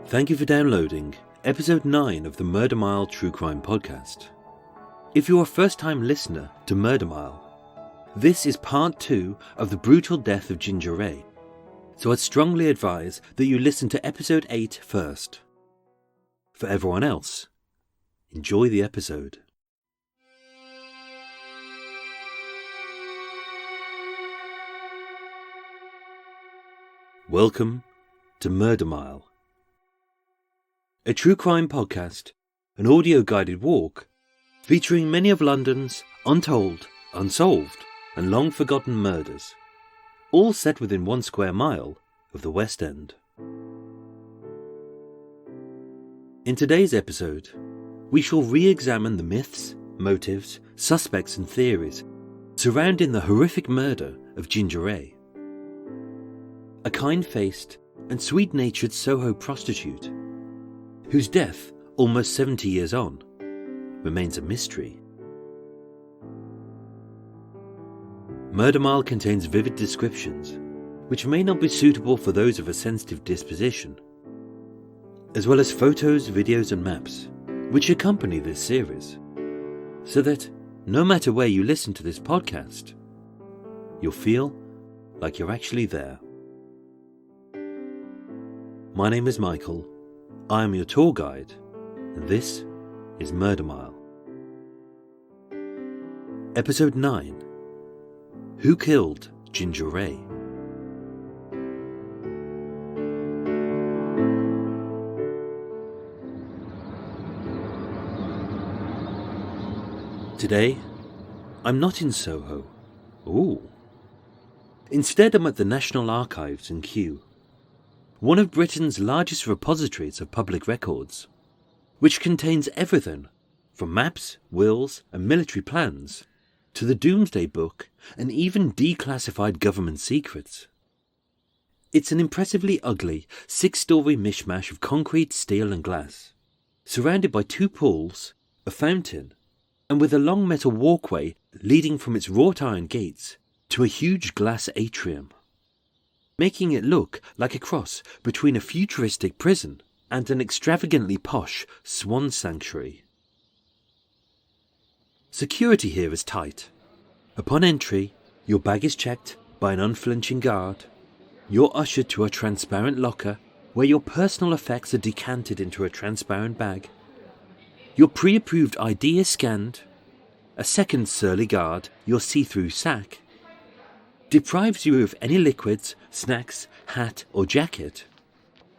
Thank you for downloading episode 9 of the Murder Mile True Crime Podcast. If you're a first-time listener to Murder Mile, this is part 2 of the brutal death of Ginger Rae, so I'd strongly advise that you listen to episode 8 first. For everyone else, enjoy the episode. Welcome to Murder Mile, a true crime podcast, an audio-guided walk, featuring many of London's untold, unsolved, and long-forgotten murders, all set within 1 square mile of the West End. In today's episode, we shall re-examine the myths, motives, suspects and theories surrounding the horrific murder of Ginger Rae, a kind-faced and sweet-natured Soho prostitute whose death, almost 70 years on, remains a mystery. Murder Mile contains vivid descriptions, which may not be suitable for those of a sensitive disposition, as well as photos, videos and maps, which accompany this series, so that, no matter where you listen to this podcast, you'll feel like you're actually there. My name is Michael. I am your tour guide, and this is Murder Mile. Episode 9. Who Killed Ginger Rae? Today, I'm not in Soho. Ooh. Instead, I'm at the National Archives in Kew, one of Britain's largest repositories of public records, which contains everything from maps, wills and military plans to the Doomsday Book and even declassified government secrets. It's an impressively ugly 6-story mishmash of concrete, steel and glass, surrounded by 2 pools, a fountain, and with a long metal walkway leading from its wrought iron gates to a huge glass atrium, making it look like a cross between a futuristic prison and an extravagantly posh swan sanctuary. Security here is tight. Upon entry, your bag is checked by an unflinching guard. You're ushered to a transparent locker where your personal effects are decanted into a transparent bag. Your pre-approved ID is scanned. A second surly guard, your see-through sack, deprives you of any liquids, snacks, hat or jacket.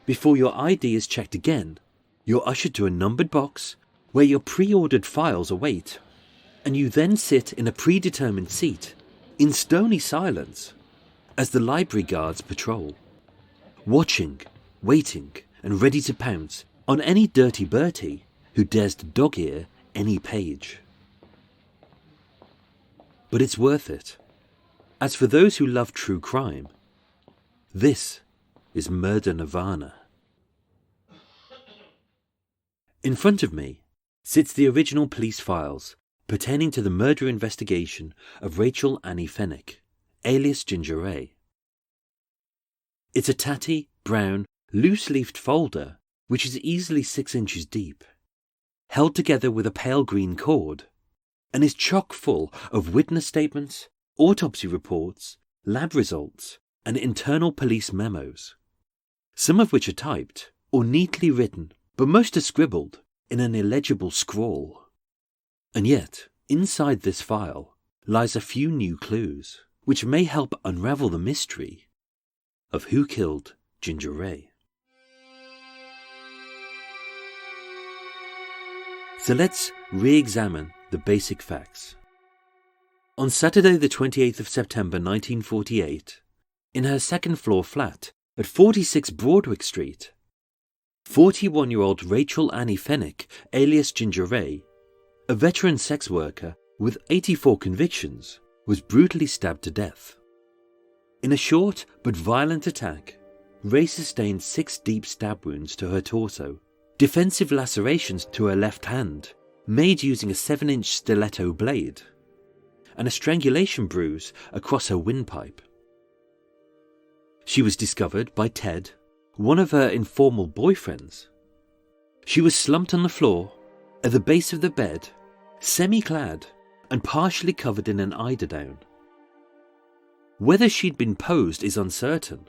Before your ID is checked again, you're ushered to a numbered box where your pre-ordered files await, and you then sit in a predetermined seat in stony silence as the library guards patrol, watching, waiting and ready to pounce on any dirty Bertie who dares to dog-ear any page. But it's worth it. As for those who love true crime, this is Murder Nirvana. In front of me sits the original police files pertaining to the murder investigation of Rachel Annie Fenwick, alias Ginger Rae. It's a tatty, brown, loose-leafed folder which is easily 6 inches deep, held together with a pale green cord, and is chock full of witness statements, autopsy reports, lab results, and internal police memos, some of which are typed or neatly written, but most are scribbled in an illegible scrawl. And yet, inside this file lies a few new clues, which may help unravel the mystery of who killed Ginger Rae. So let's re-examine the basic facts. On Saturday the 28th of September 1948, in her second-floor flat at 46 Broadwick Street, 41-year-old Rachel Annie Fenwick, alias Ginger Rae, a veteran sex worker with 84 convictions, was brutally stabbed to death. In a short but violent attack, Rae sustained 6 deep stab wounds to her torso, defensive lacerations to her left hand, made using a 7-inch stiletto blade, and a strangulation bruise across her windpipe. She was discovered by Ted, one of her informal boyfriends. She was slumped on the floor, at the base of the bed, semi-clad and partially covered in an eiderdown. Whether she'd been posed is uncertain.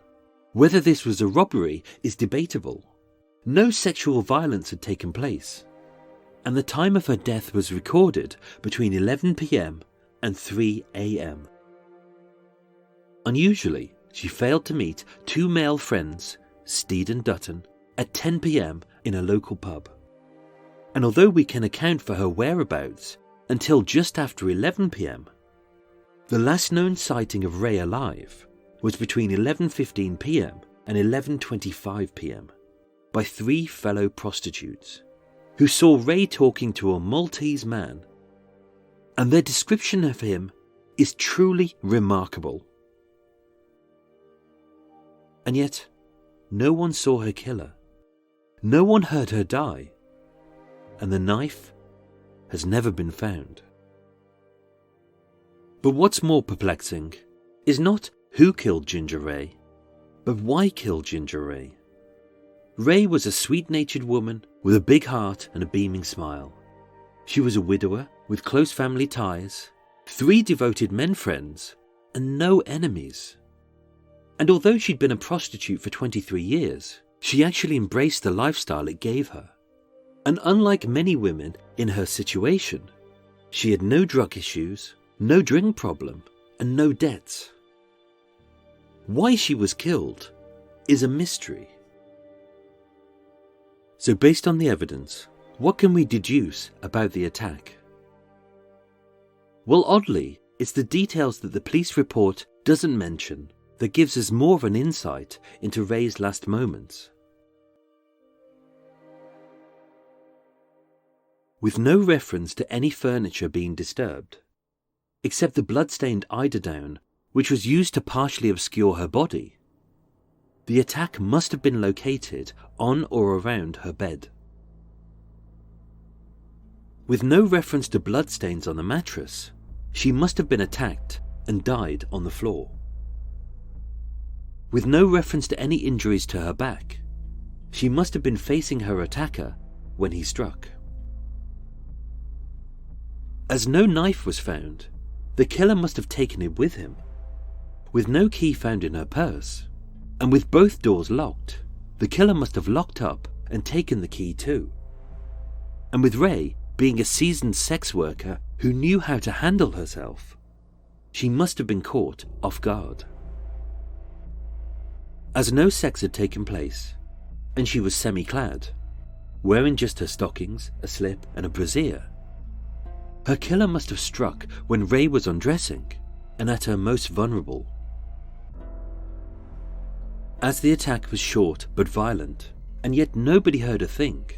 Whether this was a robbery is debatable. No sexual violence had taken place, and the time of her death was recorded between 11 p.m. and 3 a.m. Unusually, she failed to meet two male friends, Steed and Dutton, at 10 p.m. in a local pub. And although we can account for her whereabouts until just after 11 p.m, the last known sighting of Ray alive was between 11:15 p.m. and 11:25 p.m. by three fellow prostitutes who saw Ray talking to a Maltese man, and their description of him is truly remarkable. And yet, no one saw her kill her. No one heard her die, and the knife has never been found. But what's more perplexing is not who killed Ginger Rae, but why kill Ginger Rae. Rae was a sweet-natured woman with a big heart and a beaming smile. She was a widower with close family ties, 3 devoted men friends, and no enemies. And although she'd been a prostitute for 23 years, she actually embraced the lifestyle it gave her. And unlike many women in her situation, she had no drug issues, no drink problem, and no debts. Why she was killed is a mystery. So based on the evidence, what can we deduce about the attack? Well, oddly, it's the details that the police report doesn't mention that gives us more of an insight into Ray's last moments. With no reference to any furniture being disturbed, except the blood-stained eiderdown which was used to partially obscure her body, the attack must have been located on or around her bed. With no reference to bloodstains on the mattress, she must have been attacked and died on the floor. With no reference to any injuries to her back, she must have been facing her attacker when he struck. As no knife was found, the killer must have taken it with him. With no key found in her purse, and with both doors locked, the killer must have locked up and taken the key too. And with Rae being a seasoned sex worker who knew how to handle herself, she must have been caught off guard. As no sex had taken place, and she was semi-clad, wearing just her stockings, a slip and a brassiere, her killer must have struck when Rae was undressing and at her most vulnerable. As the attack was short but violent, and yet nobody heard a thing,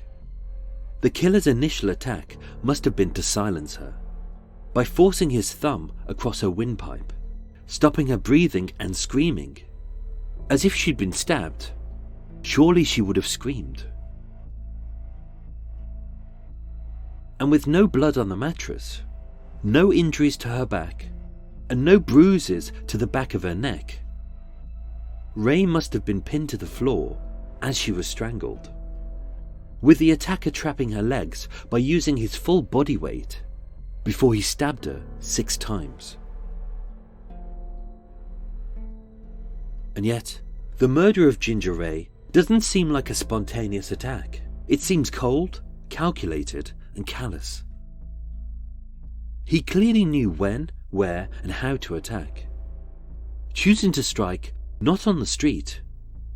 the killer's initial attack must have been to silence her, by forcing his thumb across her windpipe, stopping her breathing and screaming. As if she'd been stabbed, surely she would have screamed. And with no blood on the mattress, no injuries to her back, and no bruises to the back of her neck, Rae must have been pinned to the floor as she was strangled, with the attacker trapping her legs by using his full body weight before he stabbed her 6 times. And yet, the murder of Ginger Rae doesn't seem like a spontaneous attack. It seems cold, calculated, and callous. He clearly knew when, where, and how to attack, choosing to strike not on the street,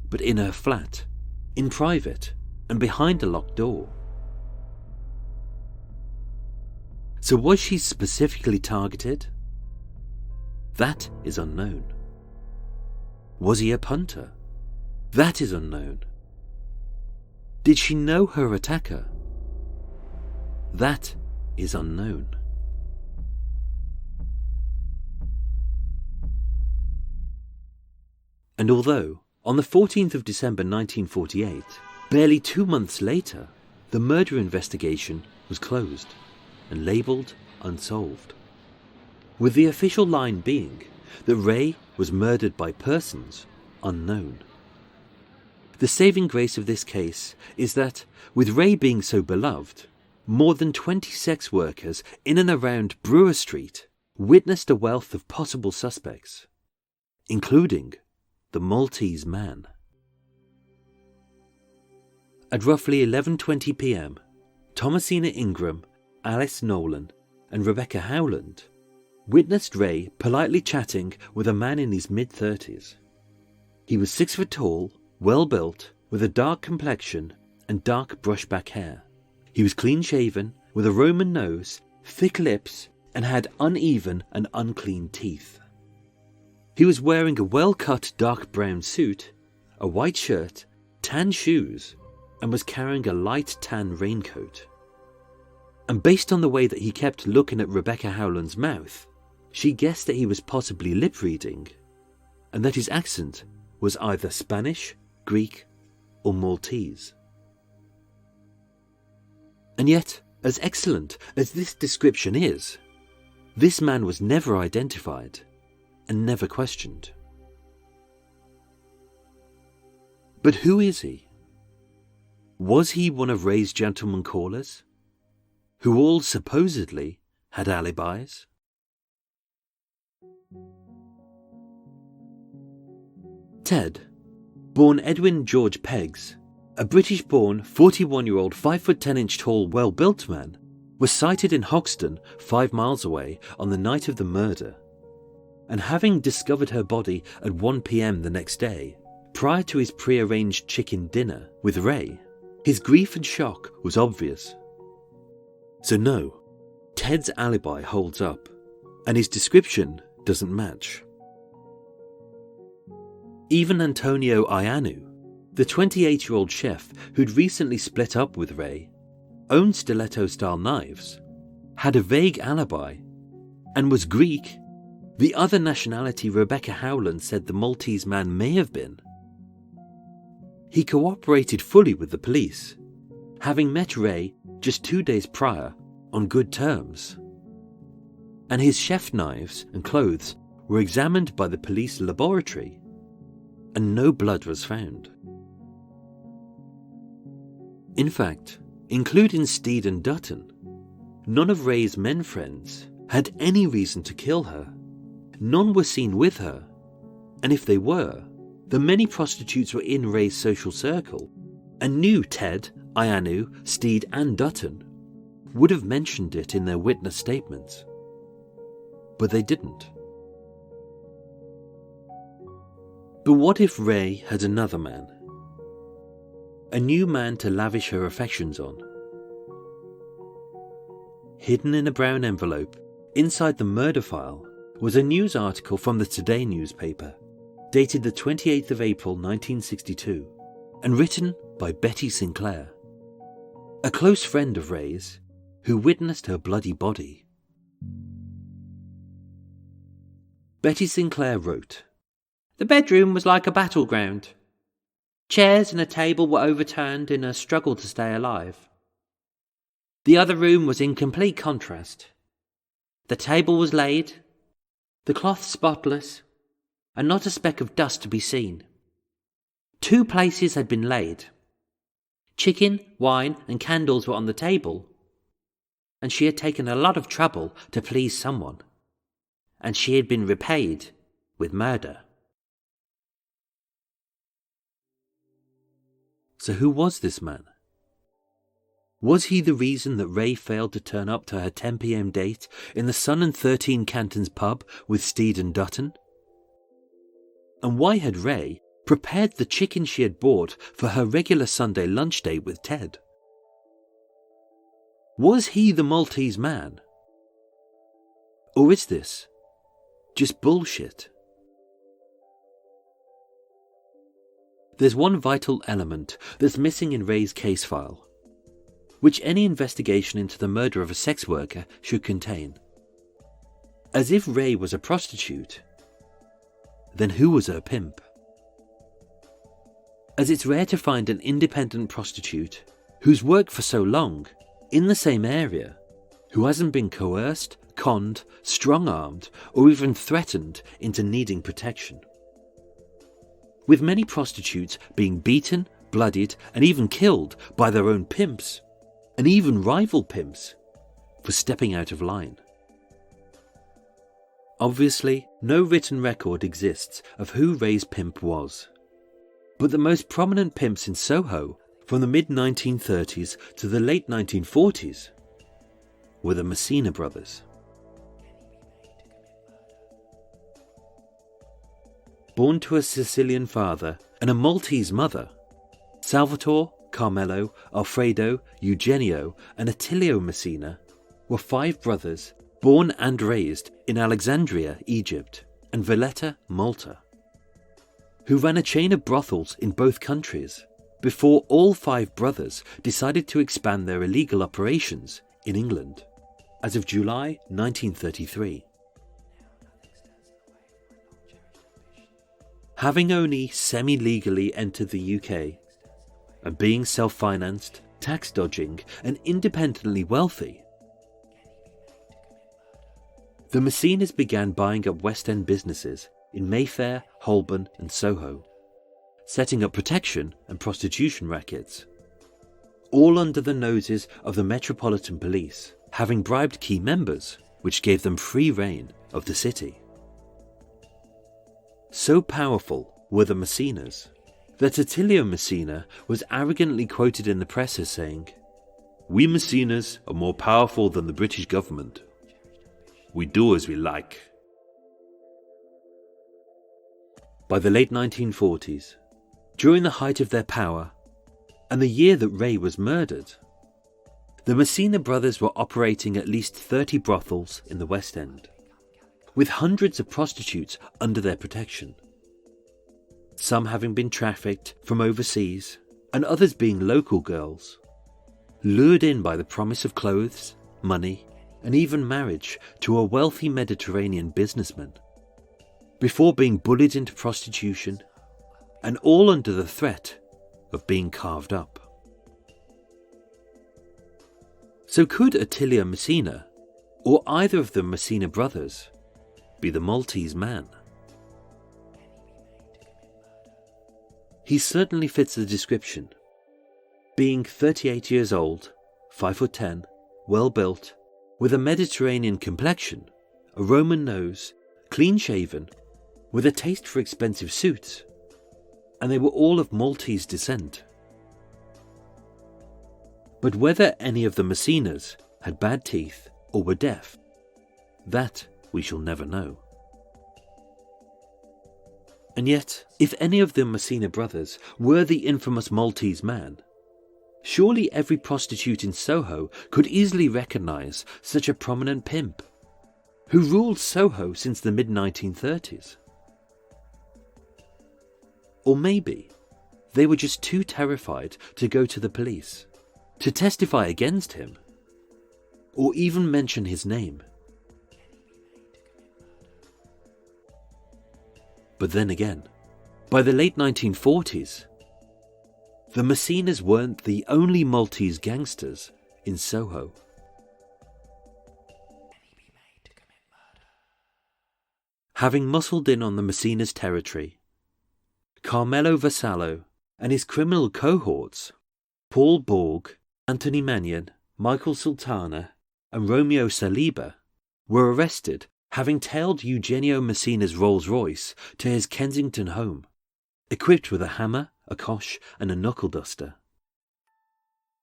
but in her flat, in private, and behind a locked door. So was she specifically targeted? That is unknown. Was he a punter? That is unknown. Did she know her attacker? That is unknown. And although, on the 14th of December 1948, barely 2 months later, the murder investigation was closed and labelled unsolved, with the official line being that Rae was murdered by persons unknown. The saving grace of this case is that, with Ray being so beloved, more than 20 sex workers in and around Brewer Street witnessed a wealth of possible suspects, including the Maltese man. At roughly 11:20 p.m, Thomasina Ingram, Alice Nolan, and Rebecca Howland witnessed Ray politely chatting with a man in his mid-30s. He was 6 foot tall, well-built, with a dark complexion and dark brushback hair. He was clean-shaven, with a Roman nose, thick lips, and had uneven and unclean teeth. He was wearing a well-cut dark brown suit, a white shirt, tan shoes, and was carrying a light tan raincoat. And based on the way that he kept looking at Rebecca Howland's mouth, she guessed that he was possibly lip-reading, and that his accent was either Spanish, Greek, or Maltese. And yet, as excellent as this description is, this man was never identified and never questioned. But who is he? Was he one of Ray's gentleman callers, who all supposedly had alibis? Ted, born Edwin George Peggs, a British-born 41-year-old 5'10" tall, well-built man, was sighted in Hoxton, 5 miles away, on the night of the murder. And having discovered her body at 1 p.m. the next day, prior to his pre-arranged chicken dinner with Ray, his grief and shock was obvious. So no, Ted's alibi holds up, and his description doesn't match. Even Antonio Iannu, the 28-year-old chef who'd recently split up with Ray, owned stiletto-style knives, had a vague alibi, and was Greek, the other nationality Rebecca Howland said the Maltese man may have been. He cooperated fully with the police, having met Ray just 2 days prior on good terms. And his chef knives and clothes were examined by the police laboratory, and no blood was found. In fact, including Steed and Dutton, none of Ray's men friends had any reason to kill her. None were seen with her, and if they were, the many prostitutes were in Ray's social circle and knew Ted, Iannu, Steed and Dutton would have mentioned it in their witness statements. But they didn't. But what if Ray had another man? A new man to lavish her affections on? Hidden in a brown envelope, inside the murder file, was a news article from the Today newspaper, dated the 28th of April 1962, and written by Betty Sinclair, a close friend of Ray's, who witnessed her bloody body. Betty Sinclair wrote, "The bedroom was like a battleground. Chairs and a table were overturned in a struggle to stay alive. The other room was in complete contrast. The table was laid, the cloth spotless, and not a speck of dust to be seen. 2 places had been laid. Chicken, wine, and candles were on the table, and she had taken a lot of trouble to please someone, and she had been repaid with murder." So who was this man? Was he the reason that Ray failed to turn up to her 10 p.m. date in the Sun and 13 Cantons pub with Steed and Dutton? And why had Ray prepared the chicken she had bought for her regular Sunday lunch date with Ted? Was he the Maltese man? Or is this just bullshit? There's one vital element that's missing in Ray's case file, which any investigation into the murder of a sex worker should contain. As if Ray was a prostitute, then who was her pimp? As it's rare to find an independent prostitute who's worked for so long in the same area, who hasn't been coerced, conned, strong-armed, or even threatened into needing protection. with many prostitutes being beaten, bloodied, and even killed by their own pimps, and even rival pimps, for stepping out of line. Obviously, no written record exists of who Ray's pimp was, but the most prominent pimps in Soho from the mid-1930s to the late 1940s were the Messina Brothers. Born to a Sicilian father and a Maltese mother, Salvatore, Carmelo, Alfredo, Eugenio, and Attilio Messina were 5 brothers born and raised in Alexandria, Egypt, and Valletta, Malta, who ran a chain of brothels in both countries before all 5 brothers decided to expand their illegal operations in England as of July 1933. Having only semi-legally entered the UK and being self-financed, tax-dodging, and independently wealthy, the Messinas began buying up West End businesses in Mayfair, Holborn, and Soho, setting up protection and prostitution rackets, all under the noses of the Metropolitan Police, having bribed key members, which gave them free rein of the city. So powerful were the Messinas that Attilio Messina was arrogantly quoted in the press as saying, "We Messinas are more powerful than the British government. We do as we like." By the late 1940s, during the height of their power, and the year that Ray was murdered, the Messina Brothers were operating at least 30 brothels in the West End, with hundreds of prostitutes under their protection, some having been trafficked from overseas and others being local girls, lured in by the promise of clothes, money, and even marriage to a wealthy Mediterranean businessman, before being bullied into prostitution, and all under the threat of being carved up. So could Attilio Messina, or either of the Messina brothers, be the Maltese man? He certainly fits the description, being 38 years old, 5'10", well-built, with a Mediterranean complexion, a Roman nose, clean-shaven, with a taste for expensive suits, and they were all of Maltese descent. But whether any of the Messinas had bad teeth or were deaf, that we shall never know. And yet, if any of the Messina brothers were the infamous Maltese man, surely every prostitute in Soho could easily recognise such a prominent pimp, who ruled Soho since the mid-1930s. Or maybe they were just too terrified to go to the police, to testify against him, or even mention his name. But then again, by the late 1940s, the Messinas weren't the only Maltese gangsters in Soho. Having muscled in on the Messinas' territory, Carmelo Vassallo and his criminal cohorts, Paul Borg, Anthony Mannion, Michael Sultana, and Romeo Saliba, were arrested, having tailed Eugenio Messina's Rolls-Royce to his Kensington home, equipped with a hammer, a kosh, and a knuckle duster.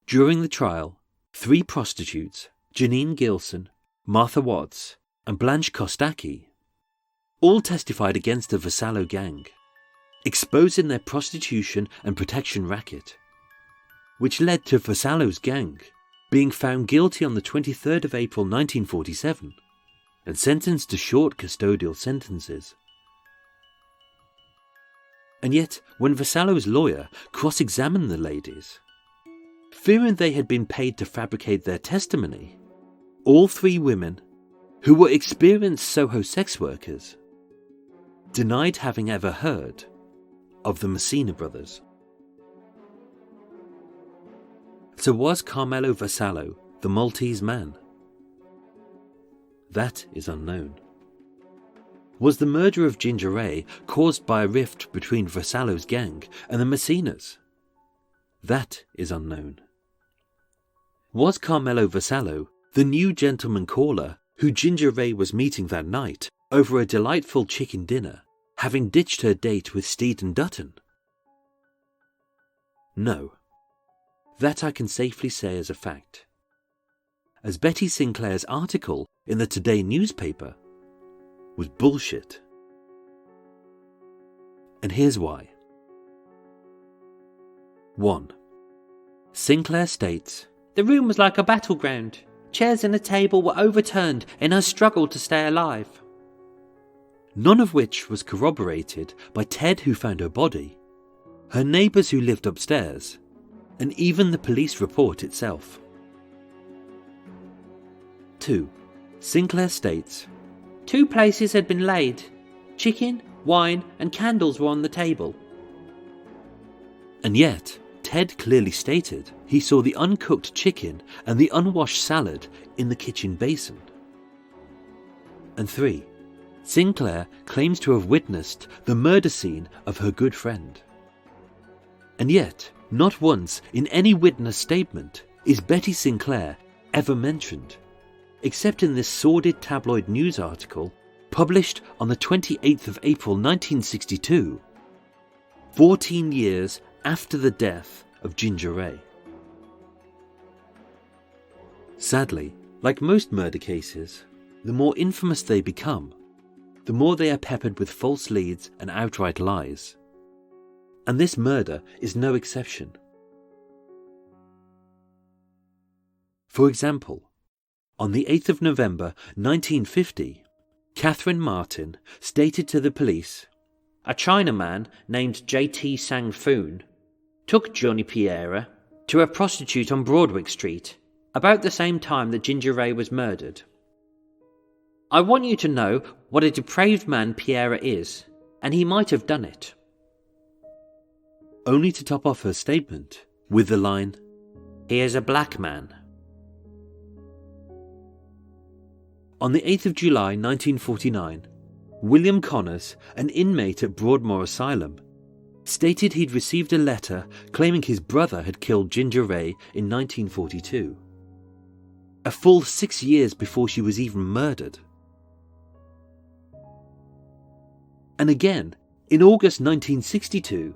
During the trial, 3 prostitutes, Janine Gilson, Martha Watts, and Blanche Kostaki, all testified against the Vassallo gang, exposing their prostitution and protection racket, which led to Vassallo's gang being found guilty on the 23rd of April 1947 and sentenced to short custodial sentences. And yet, when Vassallo's lawyer cross-examined the ladies, fearing they had been paid to fabricate their testimony, all 3 women, who were experienced Soho sex workers, denied having ever heard of the Messina Brothers. So was Carmelo Vassallo the Maltese man? That is unknown. Was the murder of Ginger Rae caused by a rift between Vassallo's gang and the Messinas? That is unknown. Was Carmelo Vassallo the new gentleman caller who Ginger Rae was meeting that night over a delightful chicken dinner, having ditched her date with Stephen Dutton? No. That I can safely say as a fact, as Betty Sinclair's article in the Today newspaper was bullshit. And here's why. 1. Sinclair states, "The room was like a battleground. Chairs and a table were overturned in her struggle to stay alive." None of which was corroborated by Ted, who found her body, her neighbours who lived upstairs, and even the police report itself. 2. Sinclair states, 2 places had been laid. Chicken, wine and candles were on the table. And yet, Ted clearly stated he saw the uncooked chicken and the unwashed salad in the kitchen basin. And 3. Sinclair claims to have witnessed the murder scene of her good friend. And yet, not once in any witness statement is Betty Sinclair ever mentioned, except in this sordid tabloid news article published on the 28th of April 1962, 14 years after the death of Ginger Rae. Sadly, like most murder cases, the more infamous they become, the more they are peppered with false leads and outright lies. And this murder is no exception. For example, on the 8th of November 1950, Catherine Martin stated to the police, "A Chinaman named J.T. Sang-foon took Johnny Pierre to a prostitute on Broadwick Street about the same time that Ginger Rae was murdered. I want you to know what a depraved man Pierre is, and he might have done it." Only to top off her statement with the line, "He is a black man." On the 8th of July 1949, William Connors, an inmate at Broadmoor Asylum, stated he'd received a letter claiming his brother had killed Ginger Rae in 1942, a full 6 years before she was even murdered. And again, in August 1962,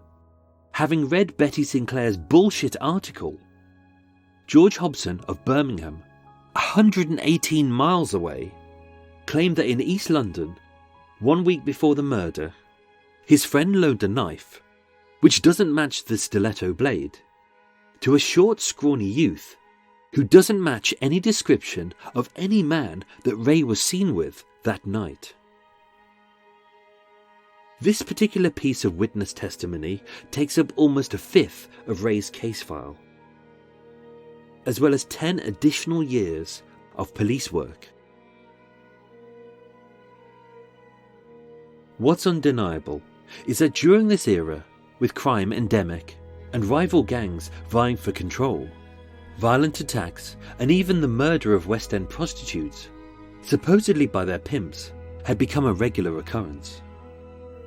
having read Betty Sinclair's bullshit article, George Hobson of Birmingham, 118 miles away, claimed that in East London, 1 week before the murder, his friend loaned a knife, which doesn't match the stiletto blade, to a short, scrawny youth who doesn't match any description of any man that Rae was seen with that night. This particular piece of witness testimony takes up almost a fifth of Rae's case file, as well as 10 additional years of police work. What's undeniable is that during this era, with crime endemic and rival gangs vying for control, violent attacks and even the murder of West End prostitutes, supposedly by their pimps, had become a regular occurrence,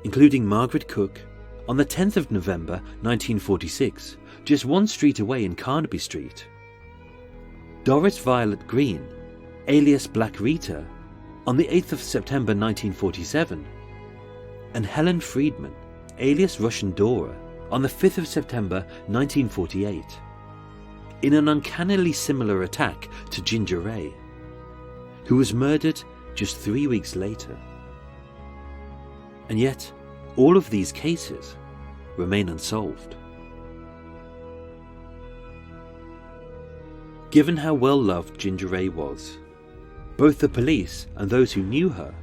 including Margaret Cook on the 10th of November 1946, just 1 street away in Carnaby Street, Doris Violet Green, alias Black Rita, on the 8th of September 1947, and Helen Friedman, alias Russian Dora, on the 5th of September 1948, in an uncannily similar attack to Ginger Rae, who was murdered just 3 weeks later. And yet, all of these cases remain unsolved. Given how well loved Ginger Rae was, both the police and those who knew her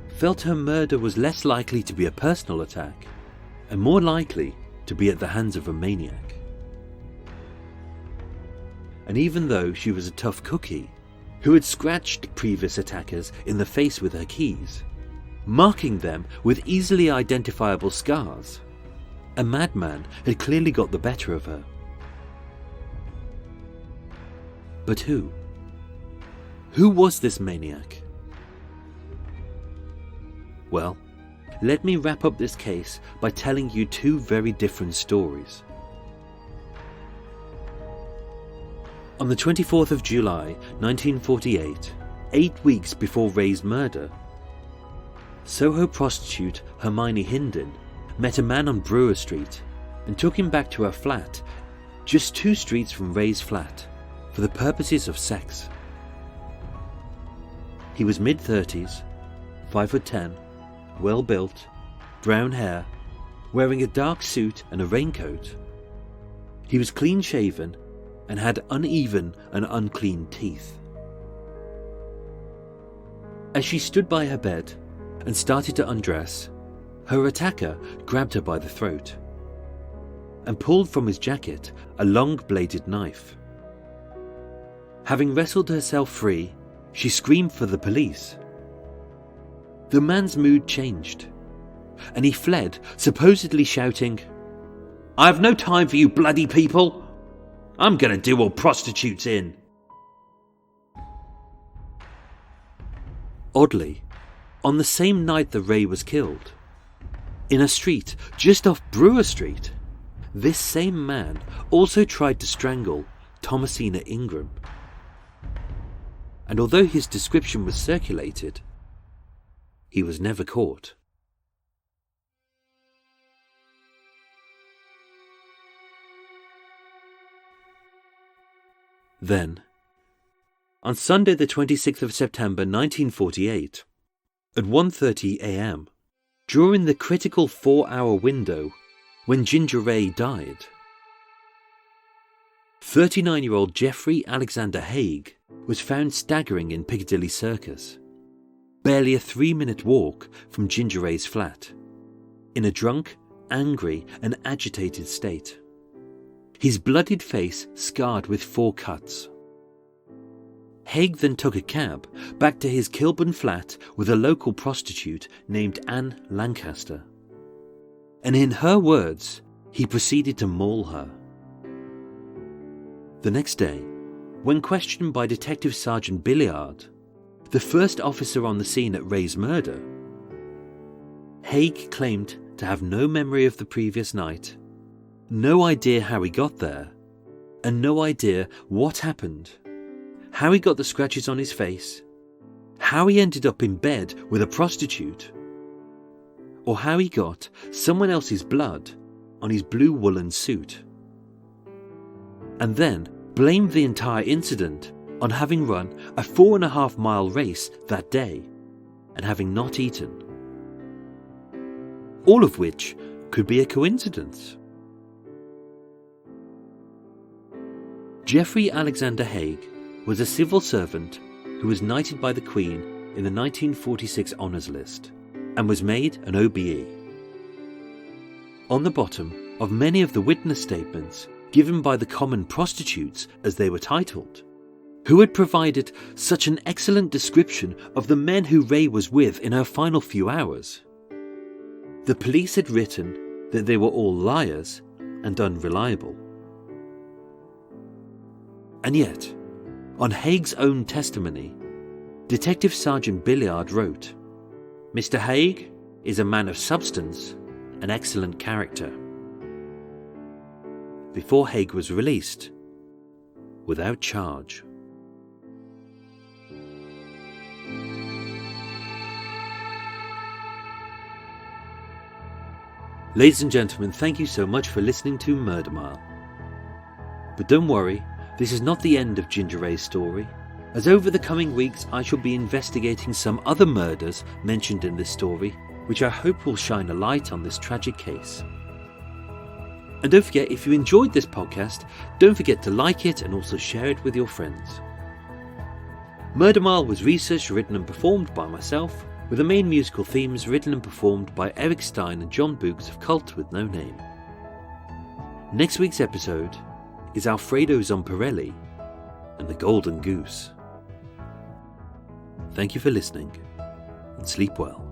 felt her murder was less likely to be a personal attack and more likely to be at the hands of a maniac. And even though she was a tough cookie who had scratched previous attackers in the face with her keys, marking them with easily identifiable scars, a madman had clearly got the better of her. But who? Who was this maniac? Well, let me wrap up this case by telling you two very different stories. On the 24th of July 1948, 8 weeks before Ray's murder, Soho prostitute Hermione Hinden met a man on Brewer Street and took him back to her flat, just 2 streets from Ray's flat, for the purposes of sex. He was mid-30s, 5'10", well-built, brown hair, wearing a dark suit and a raincoat. He was clean-shaven and had uneven and unclean teeth. As she stood by her bed and started to undress, her attacker grabbed her by the throat and pulled from his jacket a long-bladed knife. Having wrestled herself free, she screamed for the police. The man's mood changed, and he fled, supposedly shouting, "I have no time for you bloody people! I'm gonna do all prostitutes in!" Oddly, on the same night that Ray was killed, in a street just off Brewer Street, this same man also tried to strangle Thomasina Ingram. And although his description was circulated, he was never caught. Then, on Sunday the 26th of September 1948, at 1:30 a.m, during the critical 4-hour window when Ginger Ray died, 39-year-old Jeffrey Alexander Haig was found staggering in Piccadilly Circus, barely a 3-minute walk from Ginger Ray's flat, in a drunk, angry and agitated state, his bloodied face scarred with 4 cuts. Haig then took a cab back to his Kilburn flat with a local prostitute named Anne Lancaster, and in her words, he proceeded to maul her. The next day, when questioned by Detective Sergeant Billiard, the first officer on the scene at Ray's murder, Haig claimed to have no memory of the previous night, no idea how he got there, and no idea what happened, how he got the scratches on his face, how he ended up in bed with a prostitute, or how he got someone else's blood on his blue woolen suit. And then blamed the entire incident on having run a 4.5-mile race that day and having not eaten. All of which could be a coincidence. Jeffrey Alexander Haig was a civil servant who was knighted by the Queen in the 1946 Honours List and was made an OBE. On the bottom of many of the witness statements given by the common prostitutes, as they were titled, who had provided such an excellent description of the men who Ray was with in her final few hours, the police had written that they were all liars and unreliable. And yet, on Haig's own testimony, Detective Sergeant Billiard wrote, "Mr. Haig is a man of substance and excellent character," before Haig was released without charge. Ladies and gentlemen, thank you so much for listening to Murder Mile. But don't worry, this is not the end of Ginger Ray's story, as over the coming weeks I shall be investigating some other murders mentioned in this story, which I hope will shine a light on this tragic case. And don't forget, if you enjoyed this podcast, don't forget to like it and also share it with your friends. Murder Mile was researched, written and performed by myself, with the main musical themes written and performed by Eric Stein and John Books of Cult with No Name. Next week's episode is Alfredo Zomparelli and the Golden Goose. Thank you for listening, and sleep well.